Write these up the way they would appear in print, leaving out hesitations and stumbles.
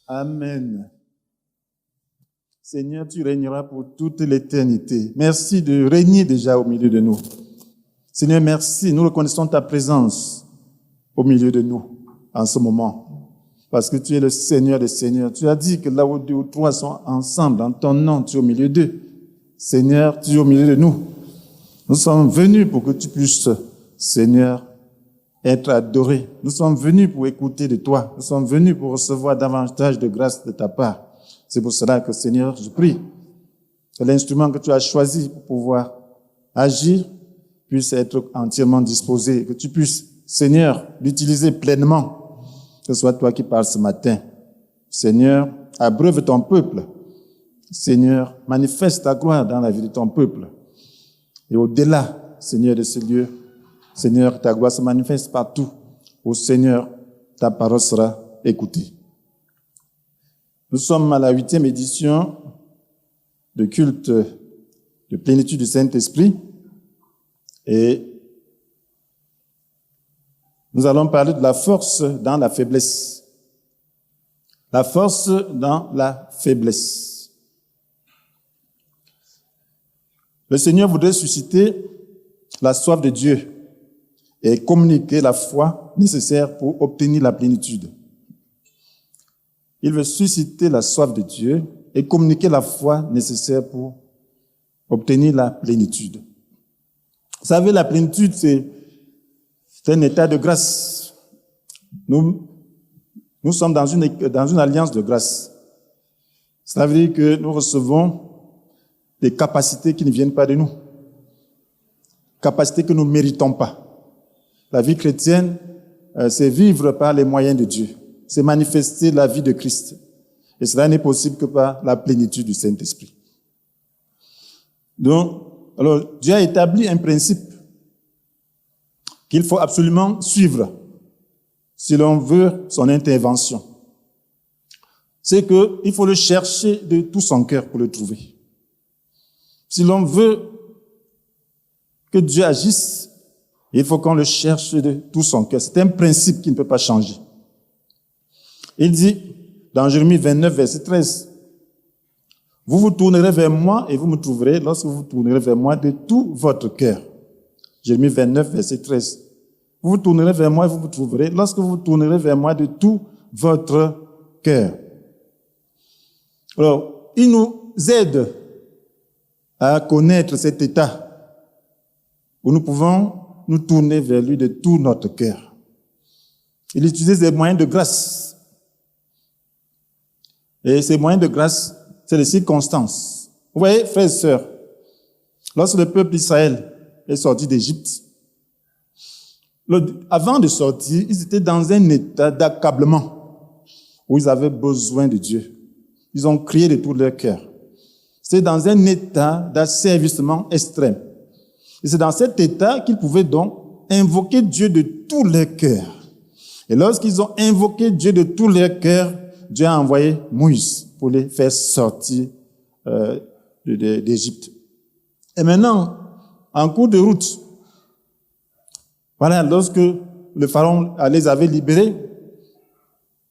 Amen. Seigneur, tu régneras pour toute l'éternité. Merci de régner déjà au milieu de nous. Seigneur, merci. Nous reconnaissons ta présence au milieu de nous en ce moment. Parce que tu es le Seigneur des Seigneurs. Tu as dit que là où deux ou trois sont ensemble, en ton nom, tu es au milieu d'eux. Seigneur, tu es au milieu de nous. Nous sommes venus pour que tu puisses, Seigneur, être adoré. Nous sommes venus pour écouter de toi. Nous sommes venus pour recevoir davantage de grâce de ta part. C'est pour cela que, Seigneur, je prie que l'instrument que tu as choisi pour pouvoir agir puisse être entièrement disposé, que tu puisses, Seigneur, l'utiliser pleinement. Que ce soit toi qui parles ce matin. Seigneur, abreuve ton peuple. Seigneur, manifeste ta gloire dans la vie de ton peuple. Et au-delà, Seigneur, de ce lieu, Seigneur, ta gloire se manifeste partout. Ô Seigneur, ta parole sera écoutée. Nous sommes à la 8e édition de culte de plénitude du Saint-Esprit et nous allons parler de la force dans la faiblesse. La force dans la faiblesse. Le Seigneur voudrait susciter la soif de Dieu et communiquer la foi nécessaire pour obtenir la plénitude. Il veut susciter la soif de Dieu et communiquer la foi nécessaire pour obtenir la plénitude. Vous savez, la plénitude, c'est un état de grâce. Nous sommes dans une alliance de grâce. Ça veut dire que nous recevons des capacités qui ne viennent pas de nous. Capacités que nous ne méritons pas. La vie chrétienne, c'est vivre par les moyens de Dieu. C'est manifester la vie de Christ. Et cela n'est possible que par la plénitude du Saint-Esprit. Donc, alors, Dieu a établi un principe qu'il faut absolument suivre si l'on veut son intervention. C'est qu'il faut le chercher de tout son cœur pour le trouver. Si l'on veut que Dieu agisse, il faut qu'on le cherche de tout son cœur. C'est un principe qui ne peut pas changer. Il dit, dans Jérémie 29, verset 13, « Vous vous tournerez vers moi et vous me trouverez lorsque vous vous tournerez vers moi de tout votre cœur. » Jérémie 29, verset 13. « Vous vous tournerez vers moi et vous me trouverez lorsque vous vous tournerez vers moi de tout votre cœur. » Alors, il nous aide à connaître cet état où nous pouvons nous tourner vers lui de tout notre cœur. Il utilise des moyens de grâce. Et ces moyens de grâce, c'est les circonstances. Vous voyez, frères et sœurs, lorsque le peuple d'Israël est sorti d'Égypte, avant de sortir, ils étaient dans un état d'accablement où ils avaient besoin de Dieu. Ils ont crié de tout leur cœur. C'est dans un état d'asservissement extrême. Et c'est dans cet état qu'ils pouvaient donc invoquer Dieu de tout leur cœur. Et lorsqu'ils ont invoqué Dieu de tout leur cœur, Dieu a envoyé Moïse pour les faire sortir d'Égypte. Et maintenant, en cours de route, voilà, lorsque le pharaon les avait libérés,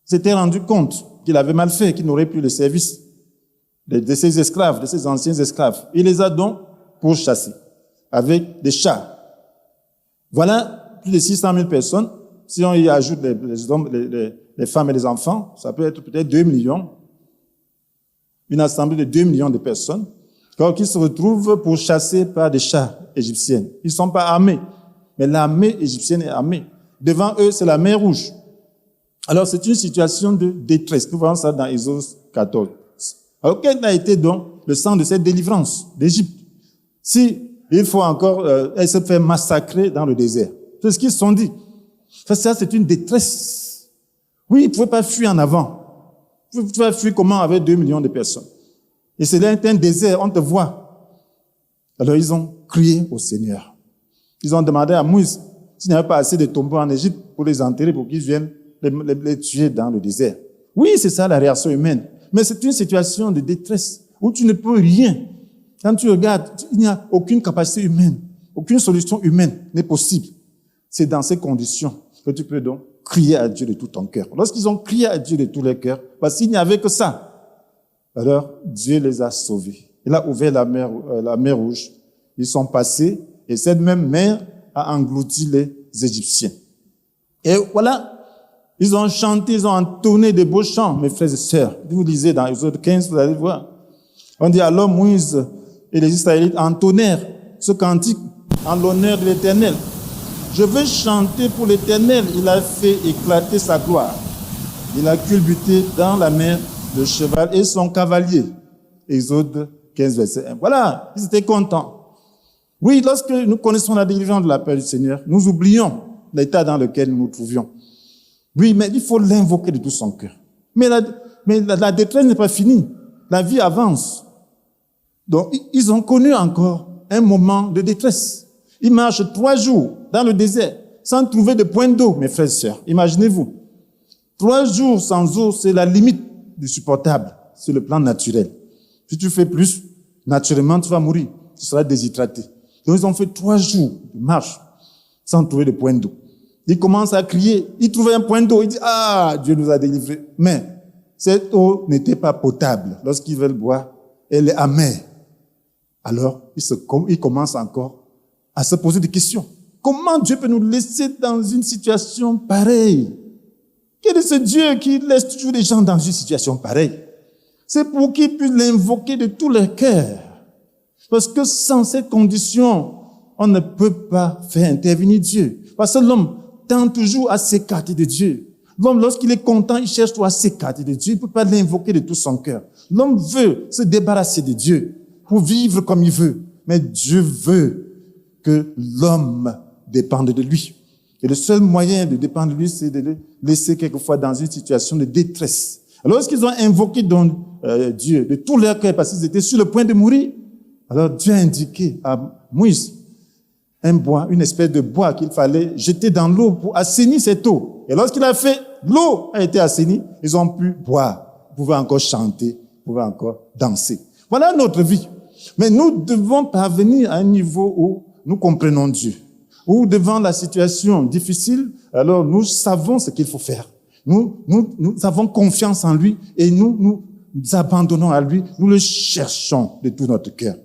s'était rendu compte qu'il avait mal fait, qu'il n'aurait plus le service de ses esclaves, de ses anciens esclaves. Il les a donc pourchassés avec des chars. Voilà plus de 600 000 personnes. Si on y ajoute les hommes, les femmes et les enfants, ça peut être peut-être 2 millions. Une assemblée de 2 millions de personnes, qui se retrouvent pourchassés par des chars égyptiens. Ils ne sont pas armés, mais l'armée égyptienne est armée. Devant eux, c'est la mer Rouge. Alors, c'est une situation de détresse. Nous voyons ça dans Exode 14. Alors, quel a été donc le sens de cette délivrance d'Égypte? Si il faut encore, elle se fait massacrer dans le désert. C'est ce qu'ils se sont dit. Ça, c'est une détresse. Oui, ils ne pouvaient pas fuir en avant. Ils ne pouvaient pas fuir comment avec 2 millions de personnes. Et c'est un désert, on te voit. Alors, ils ont crié au Seigneur. Ils ont demandé à Moïse s'il n'y avait pas assez de tombeaux en Égypte pour les enterrer, pour qu'ils viennent les tuer dans le désert. Oui, c'est ça la réaction humaine. Mais c'est une situation de détresse où tu ne peux rien. Quand tu regardes, il n'y a aucune capacité humaine, aucune solution humaine n'est possible. C'est dans ces conditions que tu peux donc crier à Dieu de tout ton cœur. Lorsqu'ils ont crié à Dieu de tout leur cœur, parce qu'il n'y avait que ça, alors Dieu les a sauvés. Il a ouvert la mer Rouge. Ils sont passés et cette même mer a englouti les Égyptiens. Et voilà, ils ont chanté, ils ont entonné de beaux chants, mes frères et sœurs. Vous lisez dans Exode 15, vous allez voir. On dit alors Moïse et les Israélites entonnèrent ce cantique en l'honneur de l'Éternel. Je veux chanter pour l'Éternel. Il a fait éclater sa gloire. Il a culbuté dans la mer le cheval et son cavalier. Exode 15, verset 1. Voilà, ils étaient contents. Oui, lorsque nous connaissons la délivrance de la paix du Seigneur, nous oublions l'état dans lequel nous nous trouvions. Oui, mais il faut l'invoquer de tout son cœur. Mais la détresse n'est pas finie. La vie avance. Donc, ils ont connu encore un moment de détresse. Ils marchent 3 jours dans le désert sans trouver de point d'eau, mes frères et sœurs. Imaginez-vous. 3 jours sans eau, c'est la limite du supportable sur le plan naturel. Si tu fais plus, naturellement, tu vas mourir. Tu seras déshydraté. Donc, ils ont fait 3 jours de marche sans trouver de point d'eau. Ils commencent à crier. Ils trouvaient un point d'eau. Ils disent, ah, Dieu nous a délivrés. Mais cette eau n'était pas potable. Lorsqu'ils veulent boire, elle est amère. Alors, ils commencent encore à se poser des questions. Comment Dieu peut nous laisser dans une situation pareille? Quel est ce Dieu qui laisse toujours les gens dans une situation pareille? C'est pour qu'ils puissent l'invoquer de tout leur cœur. Parce que sans cette condition, on ne peut pas faire intervenir Dieu. Parce que l'homme tend toujours à s'écarter de Dieu. L'homme, lorsqu'il est content, il cherche toujours à s'écarter de Dieu. Il ne peut pas l'invoquer de tout son cœur. L'homme veut se débarrasser de Dieu pour vivre comme il veut. Mais Dieu veut que l'homme dépende de lui. Et le seul moyen de dépendre de lui, c'est de le laisser quelquefois dans une situation de détresse. Alors, lorsqu'ils ont invoqué donc, Dieu de tout leur cœur, parce qu'ils étaient sur le point de mourir, alors Dieu a indiqué à Moïse un bois, une espèce de bois qu'il fallait jeter dans l'eau pour assainir cette eau. Et lorsqu'il a fait, l'eau a été assainie, ils ont pu boire, ils pouvaient encore chanter, ils pouvaient encore danser. Voilà notre vie. Mais nous devons parvenir à un niveau où nous comprenons Dieu. Où devant la situation difficile, alors nous savons ce qu'il faut faire. Nous avons confiance en lui et nous abandonnons à lui, nous le cherchons de tout notre cœur.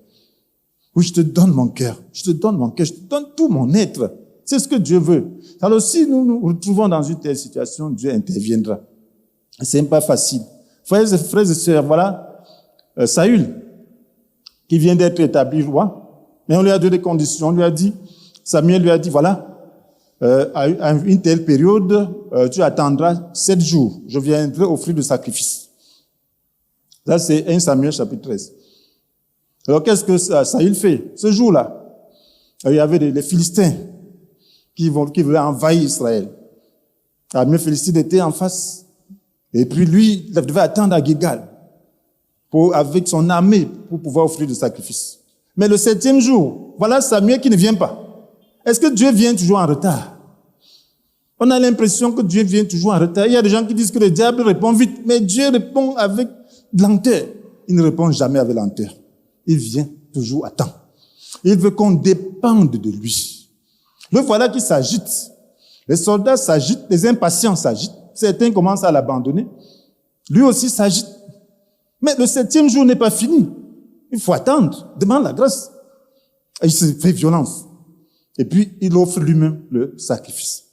Oui, je te donne mon cœur, je te donne mon cœur, je te donne tout mon être. C'est ce que Dieu veut. Alors si nous nous retrouvons dans une telle situation, Dieu interviendra. C'est pas facile. Frères et sœurs, voilà Saül, qui vient d'être établi roi, mais on lui a donné des conditions, on lui a dit, Samuel lui a dit, voilà, à une telle période, tu attendras 7 jours, je viendrai offrir le sacrifice. Ça, c'est 1 Samuel chapitre 13. Alors, qu'est-ce que Saül fait? Ce jour-là, il y avait les Philistins qui voulaient envahir Israël. L'armée philistine était en face. Et puis lui, il devait attendre à Gilgal avec son armée pour pouvoir offrir le sacrifice. Mais le 7e jour, voilà Samuel qui ne vient pas. Est-ce que Dieu vient toujours en retard? On a l'impression que Dieu vient toujours en retard. Il y a des gens qui disent que le diable répond vite, mais Dieu répond avec lenteur. Il ne répond jamais avec lenteur. Il vient toujours à temps. Il veut qu'on dépende de lui. Le voilà qui s'agite. Les soldats s'agitent, les impatients s'agitent. Certains commencent à l'abandonner. Lui aussi s'agite. Mais le 7e jour n'est pas fini. Il faut attendre. Demande la grâce. Et il se fait violence. Et puis, il offre lui-même le sacrifice.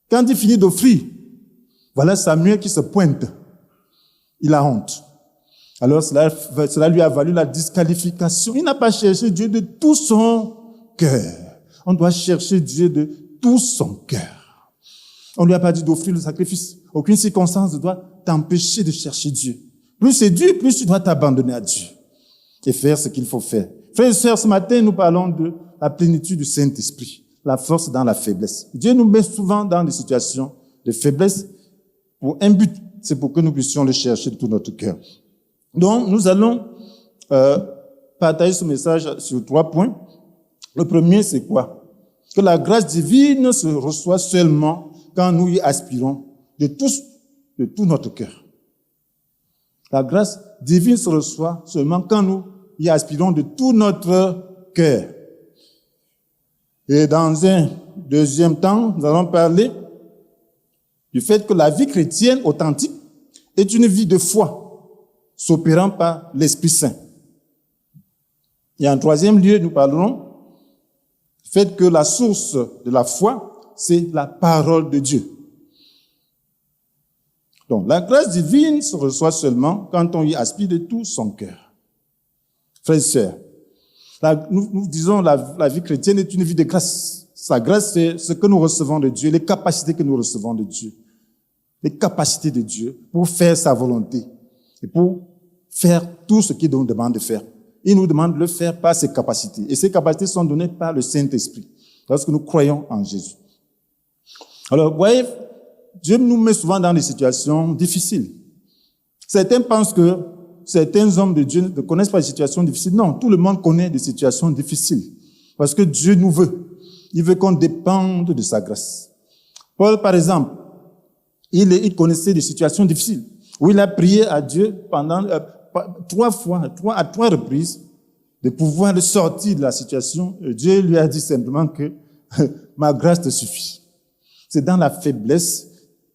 Quand il finit d'offrir, voilà Samuel qui se pointe. Il a honte. Alors, cela lui a valu la disqualification. Il n'a pas cherché Dieu de tout son cœur. On doit chercher Dieu de tout son cœur. On lui a pas dit d'offrir le sacrifice. Aucune circonstance ne doit t'empêcher de chercher Dieu. Plus c'est dur, plus tu dois t'abandonner à Dieu et faire ce qu'il faut faire. Frères et sœurs, ce matin, nous parlons de la plénitude du Saint-Esprit, la force dans la faiblesse. Dieu nous met souvent dans des situations de faiblesse pour un but, c'est pour que nous puissions le chercher de tout notre cœur. Donc, nous allons partager ce message sur 3 points. Le premier, c'est quoi? Que la grâce divine se reçoit seulement quand nous y aspirons de tout notre cœur. La grâce divine se reçoit seulement quand nous y aspirons de tout notre cœur. Et dans un deuxième temps, nous allons parler du fait que la vie chrétienne authentique est une vie de foi, s'opérant par l'Esprit Saint. Et en troisième lieu, nous parlerons du fait que la source de la foi, c'est la parole de Dieu. Donc, la grâce divine se reçoit seulement quand on y aspire de tout son cœur. Frères et sœurs, nous disons la vie chrétienne est une vie de grâce. Sa grâce, c'est ce que nous recevons de Dieu, les capacités que nous recevons de Dieu. Les capacités de Dieu pour faire sa volonté et pour faire tout ce qu'il nous demande de faire. Il nous demande de le faire par ses capacités. Et ces capacités sont données par le Saint-Esprit, lorsque nous croyons en Jésus. Alors, vous voyez, Dieu nous met souvent dans des situations difficiles. Certains pensent que certains hommes de Dieu ne connaissent pas les situations difficiles. Non, tout le monde connaît des situations difficiles. Parce que Dieu nous veut. Il veut qu'on dépende de sa grâce. Paul, par exemple, il connaissait des situations difficiles où il a prié à Dieu pendant 3 reprises de pouvoir le sortir de la situation. Dieu lui a dit simplement que ma grâce te suffit. C'est dans la faiblesse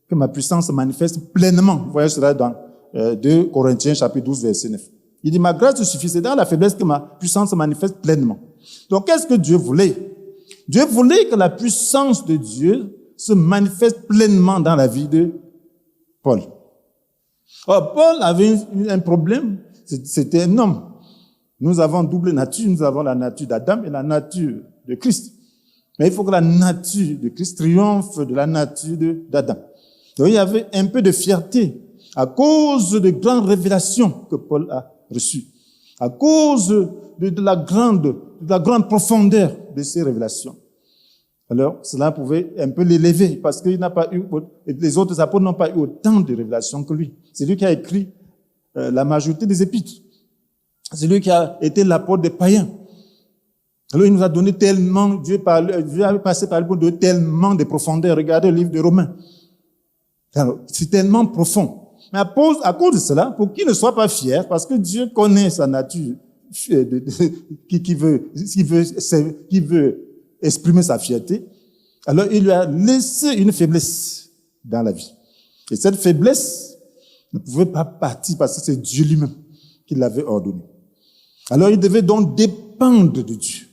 que ma puissance se manifeste pleinement. Vous voyez cela dans 2 Corinthiens chapitre 12 verset 9. Il dit ma grâce te suffit. C'est dans la faiblesse que ma puissance se manifeste pleinement. Donc qu'est-ce que Dieu voulait? Dieu voulait que la puissance de Dieu se manifeste pleinement dans la vie de Paul. Or, Paul avait un problème, c'était un homme. Nous avons double nature, nous avons la nature d'Adam et la nature de Christ. Mais il faut que la nature de Christ triomphe de la nature d'Adam. Donc il y avait un peu de fierté à cause de grandes révélations que Paul a reçues, à cause de la grande profondeur de ces révélations. Alors, cela pouvait un peu l'élever parce qu'il n'a pas eu, les autres apôtres n'ont pas eu autant de révélations que lui. C'est lui qui a écrit la majorité des épîtres. C'est lui qui a été l'apôtre des païens. Alors, il nous a donné tellement, Dieu a passé par le bout de tellement de profondeur. Regardez le livre de Romains. Alors, c'est tellement profond. Mais à cause de cela, pour qu'il ne soit pas fier, parce que Dieu connaît sa nature, qui veut exprimer sa fierté, alors il lui a laissé une faiblesse dans la vie. Et cette faiblesse ne pouvait pas partir parce que c'est Dieu lui-même qui l'avait ordonné. Alors il devait donc dépendre de Dieu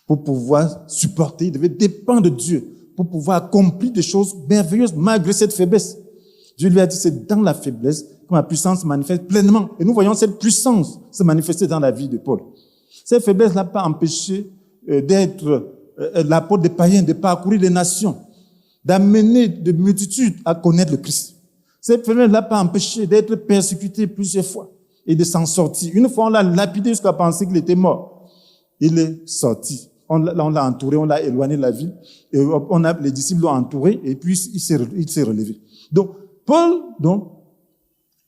pour pouvoir supporter, il devait dépendre de Dieu pour pouvoir accomplir des choses merveilleuses malgré cette faiblesse. Dieu lui a dit, c'est dans la faiblesse que ma puissance se manifeste pleinement. Et nous voyons cette puissance se manifester dans la vie de Paul. Cette faiblesse n'a pas empêché d'être l'apôtre des païens, de parcourir les nations, d'amener de multitudes à connaître le Christ. Cette faiblesse n'a pas empêché d'être persécuté plusieurs fois et de s'en sortir. Une fois, on l'a lapidé jusqu'à penser qu'il était mort. Il est sorti. On l'a entouré, on l'a éloigné de la ville. Et les disciples l'ont entouré et puis il s'est relevé. Donc, Paul,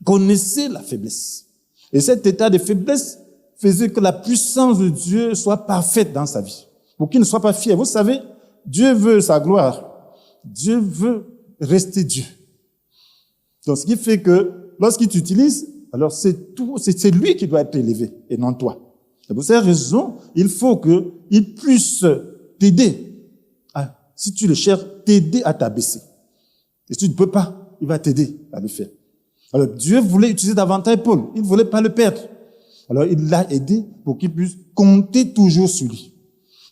connaissait la faiblesse. Et cet état de faiblesse faisait que la puissance de Dieu soit parfaite dans sa vie. Pour qu'il ne soit pas fier. Vous savez, Dieu veut sa gloire. Dieu veut rester Dieu. Donc, ce qui fait que lorsqu'il t'utilise, alors c'est lui qui doit être élevé et non toi. Et pour cette raison, il faut qu'il puisse t'aider. Si tu le cherches, t'aider à t'abaisser. Et si tu ne peux pas, il va t'aider à le faire. Alors, Dieu voulait utiliser davantage Paul. Il ne voulait pas le perdre. Alors, il l'a aidé pour qu'il puisse compter toujours sur lui.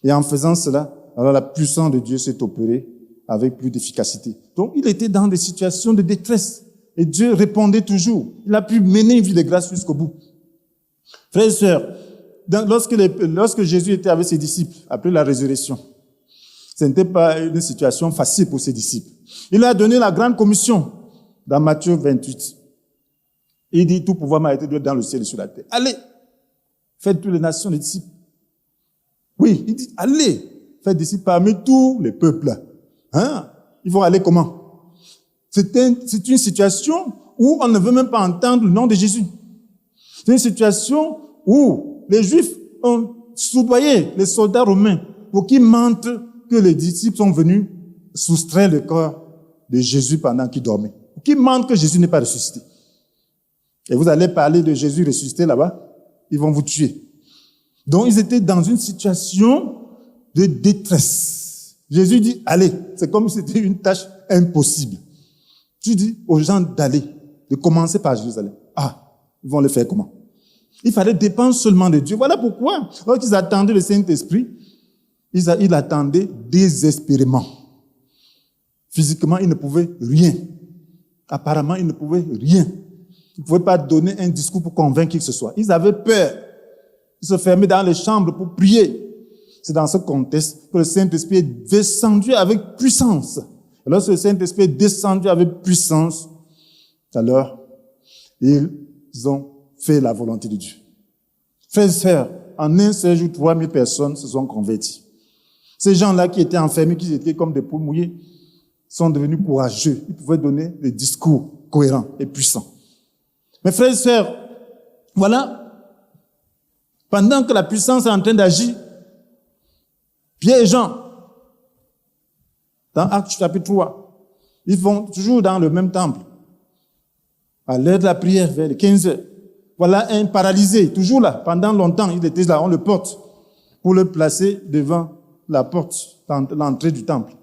Et en faisant cela, alors la puissance de Dieu s'est opérée avec plus d'efficacité. Donc, il était dans des situations de détresse. Et Dieu répondait toujours. Il a pu mener une vie de grâce jusqu'au bout. Frères et sœurs, lorsque Jésus était avec ses disciples, après la résurrection, ce n'était pas une situation facile pour ses disciples. Il a donné la grande commission dans Matthieu 28. Il dit, tout pouvoir m'a été donné dans le ciel et sur la terre. Allez, faites toutes les nations des disciples. Oui, il dit, allez, faites disciples parmi tous les peuples. Ils vont aller comment? C'est une situation où on ne veut même pas entendre le nom de Jésus. C'est une situation où les Juifs ont soudoyé les soldats romains pour qu'ils mentent que les disciples sont venus soustraire le corps de Jésus pendant qu'il dormait. Pour qu'ils mentent que Jésus n'est pas ressuscité. Et vous allez parler de Jésus ressuscité là-bas, ils vont vous tuer. Donc, ils étaient dans une situation de détresse. Jésus dit, allez, c'est comme si c'était une tâche impossible. Tu dis aux gens d'aller, de commencer par Jérusalem. Ah, ils vont le faire comment? Il fallait dépendre seulement de Dieu. Voilà pourquoi, lorsqu'ils attendaient le Saint-Esprit, ils attendaient désespérément. Physiquement, ils ne pouvaient rien. Apparemment, ils ne pouvaient rien. Ils ne pouvaient pas donner un discours pour convaincre qui que ce soit. Ils avaient peur. Ils se fermaient dans les chambres pour prier. C'est dans ce contexte que le Saint-Esprit est descendu avec puissance. Et lorsque le Saint-Esprit est descendu avec puissance, alors, ils ont fait la volonté de Dieu. Frères et sœurs, en un seul jour, 3000 personnes se sont converties. Ces gens-là qui étaient enfermés, qui étaient comme des poules mouillées, sont devenus courageux. Ils pouvaient donner des discours cohérents et puissants. Mes frères et sœurs, voilà, pendant que la puissance est en train d'agir, Pierre et Jean, dans Actes chapitre 3, ils vont toujours dans le même temple. À l'heure de la prière, vers les 15 heures. Voilà un paralysé, toujours là, pendant longtemps, il était là, on le porte pour le placer devant la porte, l'entrée du temple,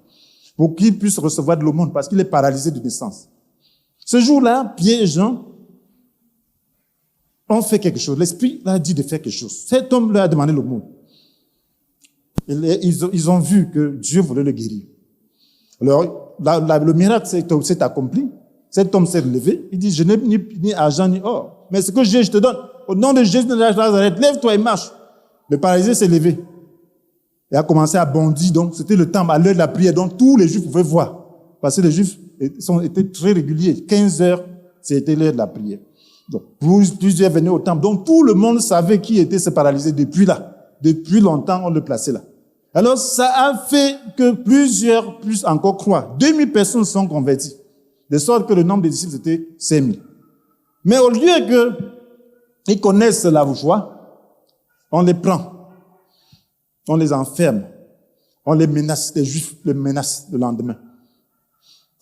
pour qu'il puisse recevoir de l'aumône, parce qu'il est paralysé de naissance. Ce jour-là, Pierre et Jean ont fait quelque chose. L'Esprit leur a dit de faire quelque chose. Cet homme leur a demandé l'aumône. Ils ont vu que Dieu voulait le guérir. Alors, le miracle s'est accompli. Cet homme s'est levé. Il dit, je n'ai ni argent ni or. Mais ce que j'ai, je te donne. Au nom de Jésus de Nazareth, lève-toi et marche. Le paralysé s'est levé. Et a commencé à bondir. Donc, c'était le temps, à l'heure de la prière. Donc, tous les Juifs pouvaient voir. Parce que les Juifs étaient très réguliers. 15 heures, c'était l'heure de la prière. Donc, plusieurs venaient au temple. Donc, tout le monde savait qui était ce paralysé depuis là. Depuis longtemps, on le plaçait là. Alors, ça a fait que plus encore croient. 2000 personnes sont converties. De sorte que le nombre de disciples était 5000. Mais au lieu qu'ils connaissent la joie, on les prend. On les enferme. On les menace. Les Juifs les menacent le lendemain.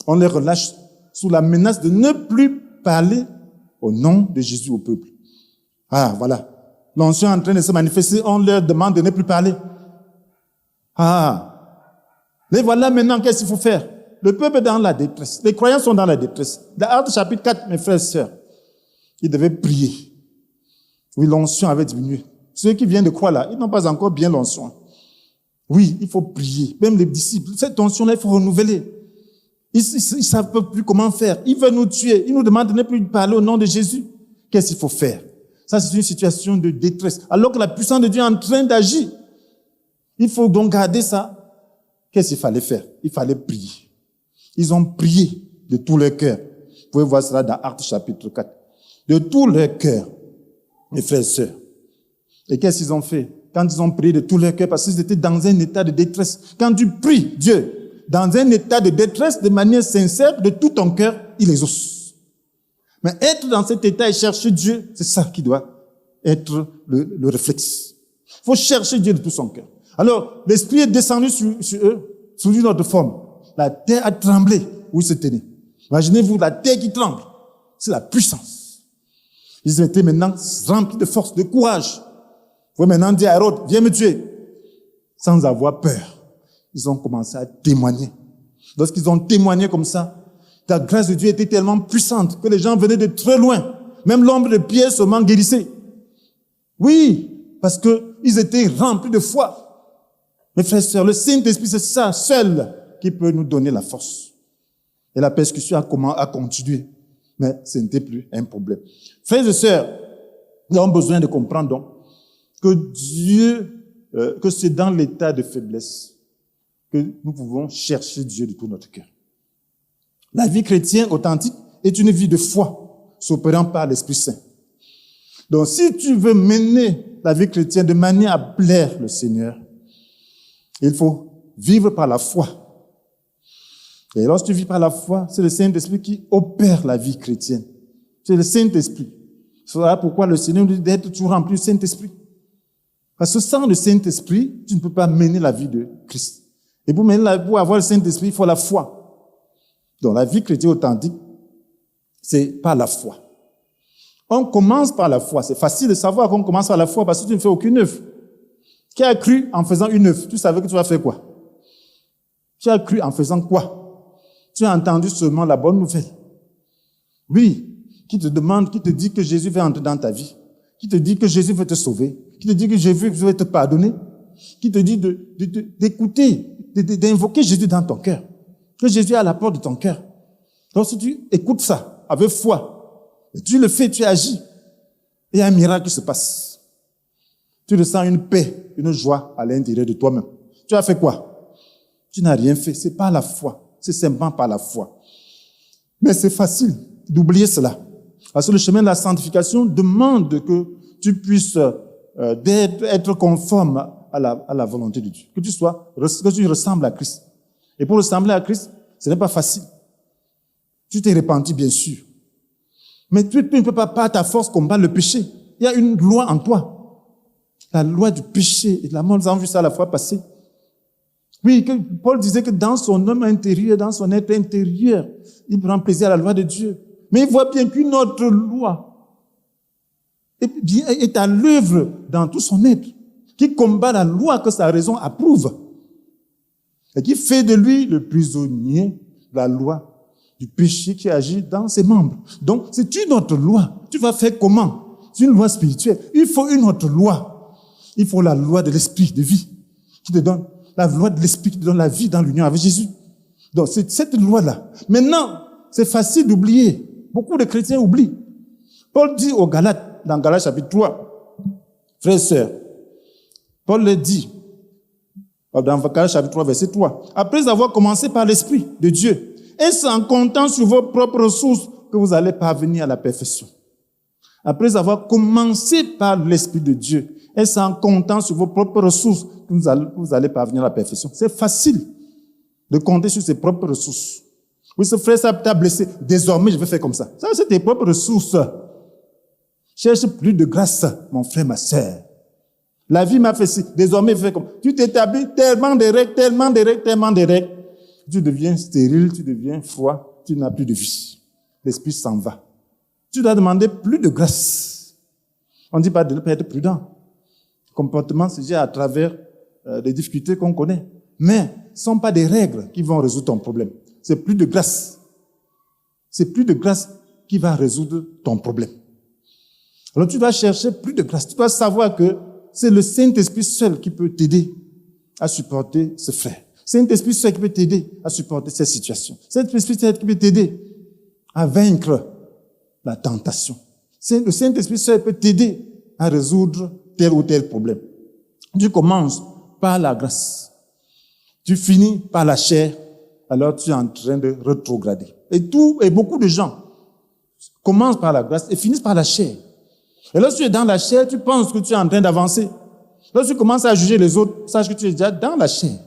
On les relâche sous la menace de ne plus parler au nom de Jésus au peuple. Ah, voilà. L'onction est en train de se manifester. On leur demande de ne plus parler. Ah. Mais voilà maintenant qu'est-ce qu'il faut faire. Le peuple est dans la détresse. Les croyants sont dans la détresse. Dans Actes chapitre 4, mes frères et sœurs, ils devaient prier. Oui, l'onction avait diminué. Ceux qui viennent de croire là, ils n'ont pas encore bien l'onction. Oui, il faut prier. Même les disciples, cette onction-là, il faut renouveler. Ils ne savent plus comment faire. Ils veulent nous tuer. Ils nous demandent de ne plus parler au nom de Jésus. Qu'est-ce qu'il faut faire? Ça, c'est une situation de détresse. Alors que la puissance de Dieu est en train d'agir. Il faut donc garder ça. Qu'est-ce qu'il fallait faire? Il fallait prier. Ils ont prié de tout leur cœur. Vous pouvez voir cela dans Actes chapitre 4. De tout leur cœur, mes frères et sœurs. Et qu'est-ce qu'ils ont fait? Quand ils ont prié de tout leur cœur, parce qu'ils étaient dans un état de détresse. Quand tu pries Dieu, dans un état de détresse, de manière sincère, de tout ton cœur, il exauce. Mais être dans cet état et chercher Dieu, c'est ça qui doit être le réflexe. Il faut chercher Dieu de tout son cœur. Alors, l'Esprit est descendu sur eux, sous une autre forme. La terre a tremblé où ils se tenaient. Imaginez-vous la terre qui tremble. C'est la puissance. Ils étaient maintenant remplis de force, de courage. Vous pouvez maintenant dire à Hérode, viens me tuer. Sans avoir peur. Ils ont commencé à témoigner. Lorsqu'ils ont témoigné comme ça, la grâce de Dieu était tellement puissante que les gens venaient de très loin. Même l'ombre de Pierre seulement guérissait. Oui, parce que ils étaient remplis de foi. Mes frères et sœurs, le Saint-Esprit, c'est ça seul qui peut nous donner la force. Et la persécution a continué. Mais ce n'était plus un problème. Frères et sœurs, nous avons besoin de comprendre donc que que c'est dans l'état de faiblesse que nous pouvons chercher Dieu de tout notre cœur. La vie chrétienne authentique est une vie de foi, s'opérant par l'Esprit Saint. Donc, si tu veux mener la vie chrétienne de manière à plaire le Seigneur, il faut vivre par la foi. Et lorsque tu vis par la foi, c'est le Saint-Esprit qui opère la vie chrétienne. C'est le Saint-Esprit. C'est voilà pourquoi le Seigneur nous dit d'être toujours rempli du Saint-Esprit. Parce que sans le Saint-Esprit, tu ne peux pas mener la vie de Christ. Et pour avoir le Saint-Esprit, il faut la foi. Donc la vie chrétienne authentique, c'est par la foi. On commence par la foi. C'est facile de savoir qu'on commence par la foi parce que tu ne fais aucune œuvre. Qui a cru en faisant une œuvre? Tu savais que tu vas faire quoi? Tu as cru en faisant quoi? Tu as entendu seulement la bonne nouvelle. Oui, qui te demande, qui te dit que Jésus veut entrer dans ta vie, qui te dit que Jésus veut te sauver, qui te dit que Jésus veut te pardonner, qui te dit d'écouter, d'invoquer Jésus dans ton cœur, que Jésus est à la porte de ton cœur. Donc si tu écoutes ça avec foi, et tu le fais, tu agis, et un miracle qui se passe. Tu ressens une paix, une joie à l'intérieur de toi-même. Tu as fait quoi? Tu n'as rien fait. C'est par la foi. C'est simplement par la foi. Mais c'est facile d'oublier cela. Parce que le chemin de la sanctification demande que tu puisses être conforme à la volonté de Dieu. Que tu ressembles à Christ. Et pour ressembler à Christ, ce n'est pas facile. Tu t'es repenti, bien sûr. Mais tu ne peux pas, par ta force, combattre le péché. Il y a une loi en toi. La loi du péché et de la mort. Nous avons vu ça la fois passée. Oui, que Paul disait que dans son homme intérieur, dans son être intérieur, il prend plaisir à la loi de Dieu. Mais il voit bien qu'une autre loi est à l'œuvre dans tout son être, qui combat la loi que sa raison approuve et qui fait de lui le prisonnier de la loi du péché qui agit dans ses membres. Donc, c'est une autre loi. Tu vas faire comment? C'est une loi spirituelle. Il faut une autre loi. Il faut la loi de l'esprit de vie qui te donne, la loi de l'esprit qui te donne la vie dans l'union avec Jésus. Donc, c'est cette loi-là. Maintenant, c'est facile d'oublier. Beaucoup de chrétiens oublient. Paul dit aux Galates, dans Galates chapitre 3, frères et sœurs, Paul le dit, dans Galates chapitre 3, verset 3, après avoir commencé par l'esprit de Dieu, est-ce en comptant sur vos propres ressources que vous allez parvenir à la perfection? Après avoir commencé par l'esprit de Dieu, est-ce en comptant sur vos propres ressources que vous allez parvenir à la perfection? C'est facile de compter sur ses propres ressources. Oui, ce frère, ça t'a blessé. Désormais, je vais faire comme ça. Ça, c'est tes propres ressources. Cherche plus de grâce, mon frère, ma sœur. La vie m'a fait ci. Désormais, je fais comme ça. Tu t'établis tellement de règles, tellement de règles, tellement de règles. Tu deviens stérile, tu deviens froid, tu n'as plus de vie. L'esprit s'en va. Tu dois demander plus de grâce. On ne dit pas de ne pas être prudent. Le comportement se gère à travers les difficultés qu'on connaît. Mais ce ne sont pas des règles qui vont résoudre ton problème. C'est plus de grâce. C'est plus de grâce qui va résoudre ton problème. Alors tu dois chercher plus de grâce. Tu dois savoir que c'est le Saint-Esprit seul qui peut t'aider à supporter ce frère. Saint-Esprit seul qui peut t'aider à supporter cette situation. Saint-Esprit seul qui peut t'aider à vaincre la tentation. Le Saint-Esprit seul peut t'aider à résoudre tel ou tel problème. Tu commences par la grâce. Tu finis par la chair, alors tu es en train de rétrograder. Et beaucoup de gens commencent par la grâce et finissent par la chair. Et lorsque tu es dans la chair, tu penses que tu es en train d'avancer. Lorsque tu commences à juger les autres, sache que tu es déjà dans la chair.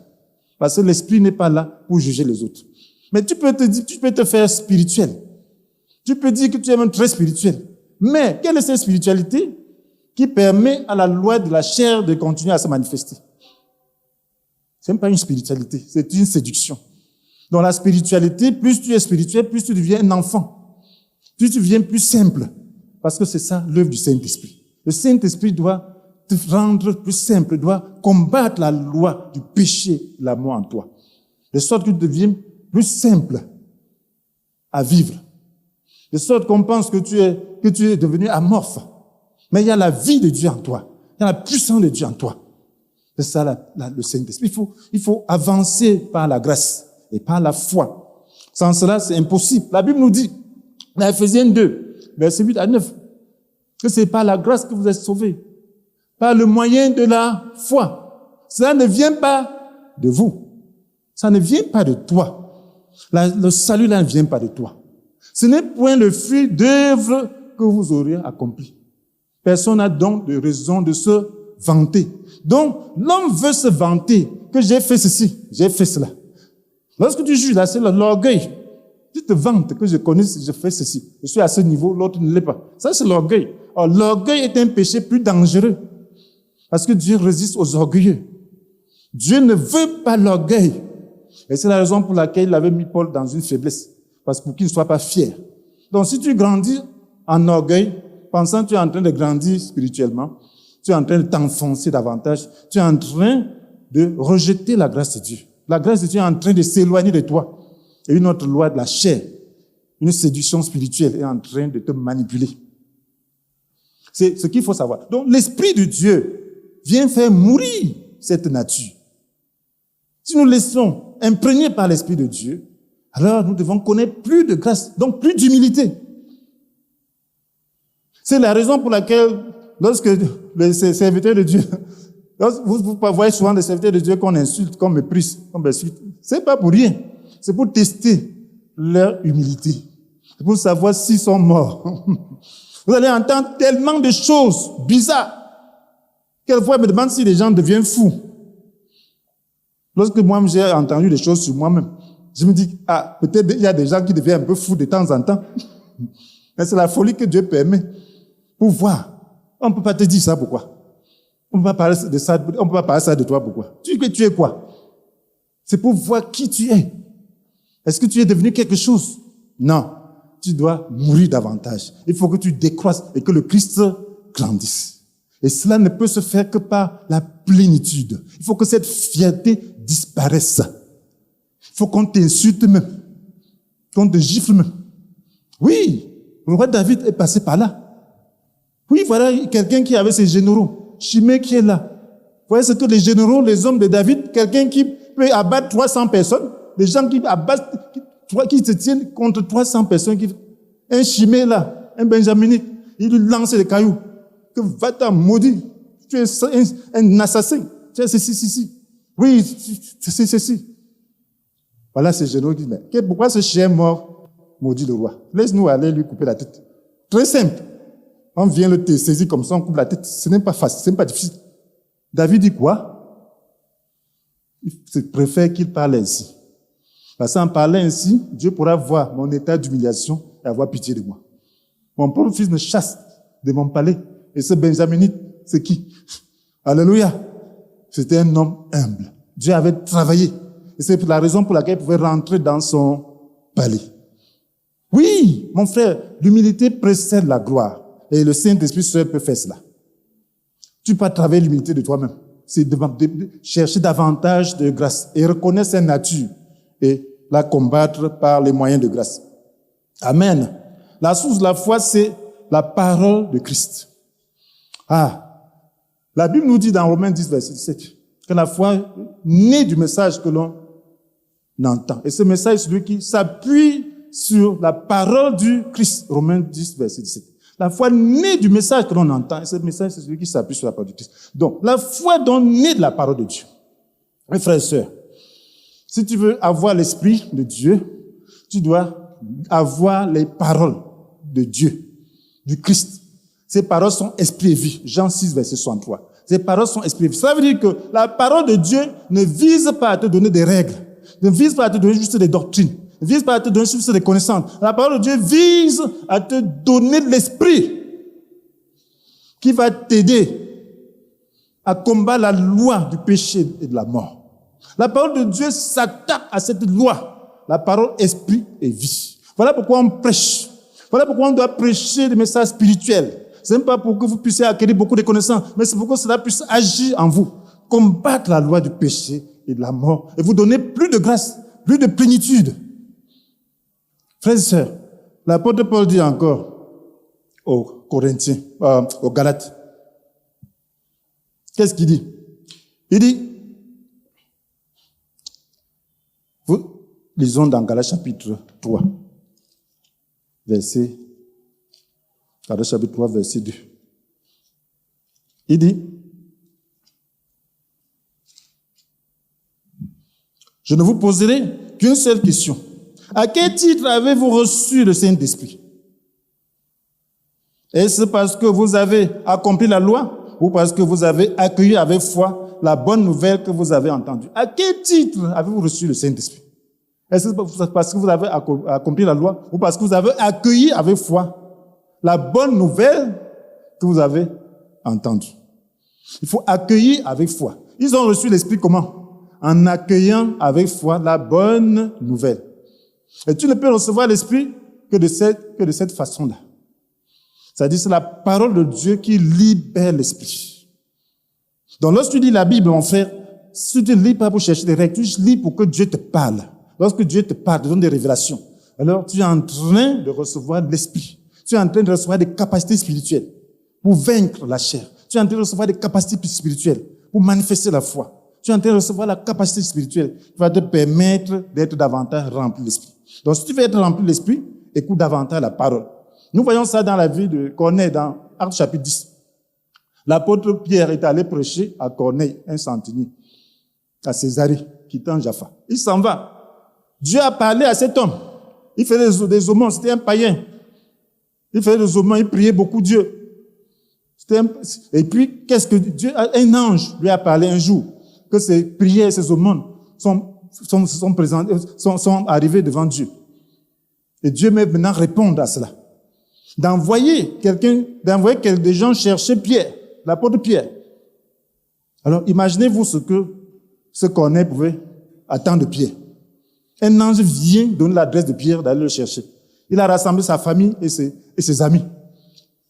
Parce que l'esprit n'est pas là pour juger les autres. Mais tu peux te faire spirituel. Tu peux dire que tu es même très spirituel. Mais quelle est cette spiritualité qui permet à la loi de la chair de continuer à se manifester? Ce n'est pas une spiritualité, c'est une séduction. Dans la spiritualité, plus tu es spirituel, plus tu deviens un enfant. Plus tu deviens plus simple. Parce que c'est ça l'œuvre du Saint-Esprit. Le Saint-Esprit doit te rendre plus simple, doit combattre la loi du péché, la mort en toi. De sorte que tu deviens plus simple à vivre. De sorte qu'on pense que tu es devenu amorphe. Mais il y a la vie de Dieu en toi. Il y a la puissance de Dieu en toi. C'est ça le Saint-Esprit. Il faut avancer par la grâce et par la foi. Sans cela, c'est impossible. La Bible nous dit, dans Ephésiens 2, versets 8 à 9, que c'est par la grâce que vous êtes sauvés, par le moyen de la foi. Cela ne vient pas de vous. Ça ne vient pas de toi. Le salut là ne vient pas de toi. Ce n'est point le fruit d'œuvres que vous auriez accompli. Personne n'a donc de raison de se vanter. Donc, l'homme veut se vanter que j'ai fait ceci, j'ai fait cela. Lorsque tu juges là, c'est l'orgueil. Tu te vantes que je connais, je fais ceci. Je suis à ce niveau, l'autre ne l'est pas. Ça, c'est l'orgueil. Or, l'orgueil est un péché plus dangereux. Parce que Dieu résiste aux orgueilleux. Dieu ne veut pas l'orgueil. Et c'est la raison pour laquelle il avait mis Paul dans une faiblesse. Parce que pour qu'il ne soit pas fier. Donc, si tu grandis en orgueil, pensant que tu es en train de grandir spirituellement, tu es en train de t'enfoncer davantage, tu es en train de rejeter la grâce de Dieu. La grâce de Dieu est en train de s'éloigner de toi. Et une autre loi de la chair une séduction spirituelle est en train de te manipuler. C'est ce qu'il faut savoir. Donc, l'Esprit de Dieu vient faire mourir cette nature. Si nous laissons imprégner par l'Esprit de Dieu, alors nous devons connaître plus de grâce, donc plus d'humilité. C'est la raison pour laquelle, lorsque les serviteurs de Dieu, vous voyez souvent des serviteurs de Dieu qu'on insulte, qu'on méprise, qu'on insulte, c'est pas pour rien. C'est pour tester leur humilité. C'est pour savoir s'ils sont morts. Vous allez entendre tellement de choses bizarres. Quelquefois, je me demande si les gens deviennent fous. Lorsque moi, j'ai entendu des choses sur moi-même, je me dis, peut-être il y a des gens qui deviennent un peu fous de temps en temps. Mais c'est la folie que Dieu permet pour voir. On ne peut pas te dire ça, pourquoi? On ne peut pas parler de ça, on peut pas parler ça de toi, pourquoi? Tu es quoi? C'est pour voir qui tu es. Est-ce que tu es devenu quelque chose? Non. Tu dois mourir davantage. Il faut que tu décroisses et que le Christ grandisse. Et cela ne peut se faire que par la plénitude. Il faut que cette fierté disparaisse. Il faut qu'on t'insulte même. Qu'on te gifle même. Oui, le roi David est passé par là. Oui, voilà quelqu'un qui avait ses généraux. Shimei qui est là. Vous voyez, c'est tous les généraux, les hommes de David. Quelqu'un qui peut abattre 300 personnes. Les gens qui abattent, qui se tiennent contre 300 personnes. Un Shimei là, un Benjaminite, il lui lance des cailloux. Que va-t'en maudit. Tu es un assassin. Tu es ceci. Oui, c'est ceci. Voilà ces généraux qui disent, mais pourquoi ce chien mort maudit le roi? Laisse-nous aller lui couper la tête. Très simple. On vient le saisir comme ça, on coupe la tête. Ce n'est pas facile, ce n'est pas difficile. David dit quoi? Il préfère qu'il parle ainsi. Parce qu'en parlant ainsi, Dieu pourra voir mon état d'humiliation et avoir pitié de moi. Mon propre fils me chasse de mon palais. Et ce Benjaminite, c'est qui? Alléluia. C'était un homme humble. Dieu avait travaillé. Et c'est la raison pour laquelle il pouvait rentrer dans son palais. Oui, mon frère, l'humilité précède la gloire. Et le Saint-Esprit seul peut faire cela. Tu peux travailler l'humilité de toi-même. C'est de chercher davantage de grâce et reconnaître sa nature et la combattre par les moyens de grâce. Amen. La source de la foi, c'est la parole de Christ. La Bible nous dit dans Romains 10, verset 17, que la foi naît du message que l'on entend. Et ce message, c'est celui qui s'appuie sur la parole du Christ. Romains 10, verset 17. La foi naît du message que l'on entend. Et ce message, c'est celui qui s'appuie sur la parole du Christ. Donc, la foi donc naît de la parole de Dieu. Mes frères et sœurs, si tu veux avoir l'Esprit de Dieu, tu dois avoir les paroles de Dieu, du Christ. Ces paroles sont esprit et vie. Jean 6, verset 63. Ces paroles sont esprit et vie. Ça veut dire que la parole de Dieu ne vise pas à te donner des règles, ne vise pas à te donner juste des doctrines, ne vise pas à te donner juste des connaissances. La parole de Dieu vise à te donner de l'esprit qui va t'aider à combattre la loi du péché et de la mort. La parole de Dieu s'attaque à cette loi, la parole esprit et vie. Voilà pourquoi on prêche. Voilà pourquoi on doit prêcher des messages spirituels. Ce n'est pas pour que vous puissiez acquérir beaucoup de connaissances, mais c'est pour que cela puisse agir en vous, combattre la loi du péché et de la mort, et vous donner plus de grâce, plus de plénitude. Frères et sœurs, l'apôtre Paul dit encore aux Corinthiens, aux Galates, qu'est-ce qu'il dit? Il dit, vous lisons dans Galates chapitre 3, Galates chapitre 3, verset 2. Il dit, je ne vous poserai qu'une seule question. À quel titre avez-vous reçu le Saint-Esprit? Est-ce parce que vous avez accompli la loi ou parce que vous avez accueilli avec foi la bonne nouvelle que vous avez entendue? À quel titre avez-vous reçu le Saint-Esprit? Est-ce parce que vous avez accompli la loi ou parce que vous avez accueilli avec foi la bonne nouvelle que vous avez entendue? Il faut accueillir avec foi. Ils ont reçu l'Esprit comment? En accueillant avec foi la bonne nouvelle. Et tu ne peux recevoir l'Esprit que de cette façon-là. C'est-à-dire, c'est la parole de Dieu qui libère l'Esprit. Donc, lorsque tu lis la Bible, mon frère, si tu ne lis pas pour chercher des règles, tu lis pour que Dieu te parle. Lorsque Dieu te parle, te donne des révélations, alors tu es en train de recevoir l'esprit. Tu es en train de recevoir des capacités spirituelles pour vaincre la chair. Tu es en train de recevoir des capacités spirituelles pour manifester la foi. Tu es en train de recevoir la capacité spirituelle qui va te permettre d'être davantage rempli de l'esprit. Donc, si tu veux être rempli de l'esprit, écoute davantage la parole. Nous voyons ça dans la vie de Corneille, dans Actes chapitre 10. L'apôtre Pierre est allé prêcher à Corneille, un centenier, à Césarée, quittant Jaffa. Il s'en va. Dieu a parlé à cet homme. Il faisait des aumônes, c'était un païen. Il faisait des aumônes, il priait beaucoup Dieu. Et puis, qu'est-ce que Dieu, un ange lui a parlé un jour, que ses prières, ses aumônes sont arrivées devant Dieu. Et Dieu met maintenant répondre à cela. D'envoyer des gens chercher Pierre, l'apôtre Pierre. Alors, imaginez-vous ce Corneille pouvait attendre de Pierre. Un ange vient donner l'adresse de Pierre d'aller le chercher. Il a rassemblé sa famille et ses amis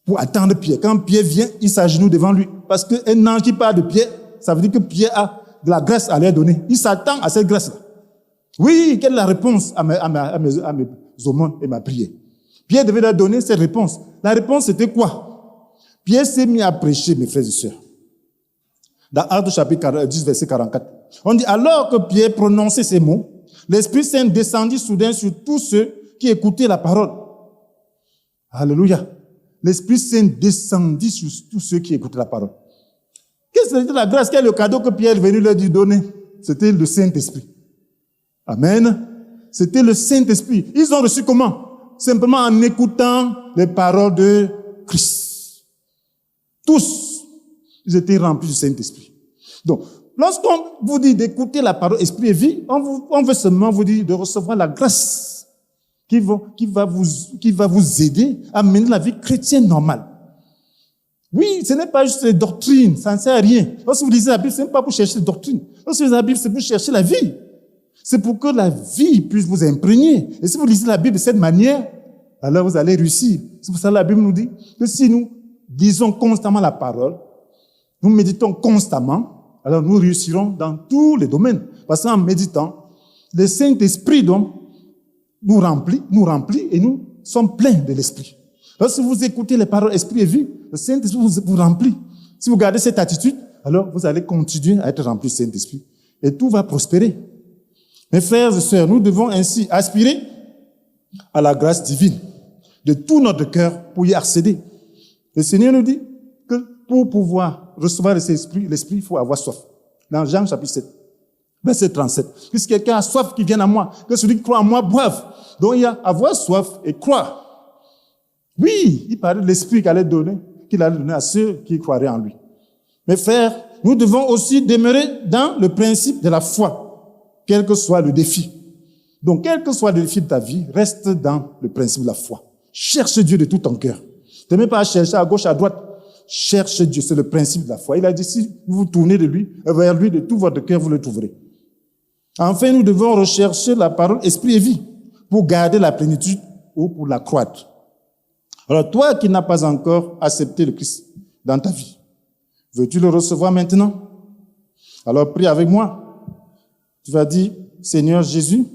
pour attendre Pierre. Quand Pierre vient, il s'agenouille devant lui. Parce qu'un ange qui parle de Pierre, ça veut dire que Pierre a de la grâce à leur donner. Il s'attend à cette grâce-là. Oui, quelle est la réponse à mes aumônes et ma prière? Pierre devait leur donner cette réponse. La réponse, c'était quoi? Pierre s'est mis à prêcher, mes frères et sœurs. Dans Actes chapitre 10, verset 44. On dit, alors que Pierre prononçait ces mots, l'Esprit Saint descendit soudain sur tous ceux qui écoutaient la parole. Alléluia. L'Esprit Saint descendit sur tous ceux qui écoutaient la parole. Qu'est-ce que c'était la grâce? Quel est le cadeau que Pierre est venu leur donner? C'était le Saint-Esprit. Amen. C'était le Saint-Esprit. Ils ont reçu comment? Simplement en écoutant les paroles de Christ. Tous, ils étaient remplis du Saint-Esprit. Donc, lorsqu'on vous dit d'écouter la parole esprit et vie, on veut seulement vous dire de recevoir la grâce qui va vous aider à mener la vie chrétienne normale. Oui, ce n'est pas juste les doctrines, ça ne sert à rien. Lorsque vous lisez la Bible, ce n'est pas pour chercher les doctrines. Lorsque vous lisez la Bible, c'est pour chercher la vie. C'est pour que la vie puisse vous imprégner. Et si vous lisez la Bible de cette manière, alors vous allez réussir. C'est pour ça que la Bible nous dit que si nous lisons constamment la parole, nous méditons constamment, alors nous réussirons dans tous les domaines. Parce qu'en méditant, le Saint-Esprit donc nous remplit et nous sommes pleins de l'Esprit. Lorsque vous écoutez les paroles esprit et vie, le Saint-Esprit vous remplit. Si vous gardez cette attitude, alors vous allez continuer à être rempli du Saint-Esprit. Et tout va prospérer. Mes frères et sœurs, nous devons ainsi aspirer à la grâce divine de tout notre cœur pour y accéder. Le Seigneur nous dit que pour pouvoir recevoir l'Esprit, il faut avoir soif. Dans Jean chapitre 7, verset 37. Puisque quelqu'un a soif, qu'il vienne à moi. Que celui qui croit en moi boive. Donc il y a avoir soif et croire. Oui, il parlait de l'Esprit qu'il allait donner à ceux qui croiraient en lui. Mes frères, nous devons aussi demeurer dans le principe de la foi, quel que soit le défi. Donc, quel que soit le défi de ta vie, reste dans le principe de la foi. Cherche Dieu de tout ton cœur. Ne mets pas à chercher à gauche, à droite. Cherche Dieu, c'est le principe de la foi. Il a dit, si vous tournez vers lui de tout votre cœur, vous le trouverez. Enfin, nous devons rechercher la parole esprit et vie pour garder la plénitude ou pour la croître. Alors, toi qui n'as pas encore accepté le Christ dans ta vie, veux-tu le recevoir maintenant? Alors, prie avec moi. Tu vas dire, Seigneur Jésus,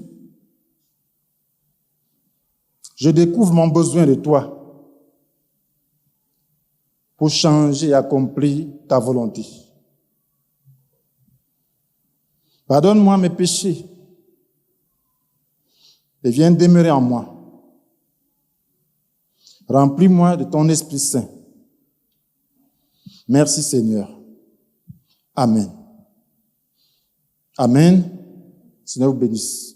je découvre mon besoin de toi pour changer et accomplir ta volonté. Pardonne-moi mes péchés et viens demeurer en moi. Remplis-moi de ton Esprit Saint. Merci Seigneur. Amen. Amen. Seigneur vous bénisse.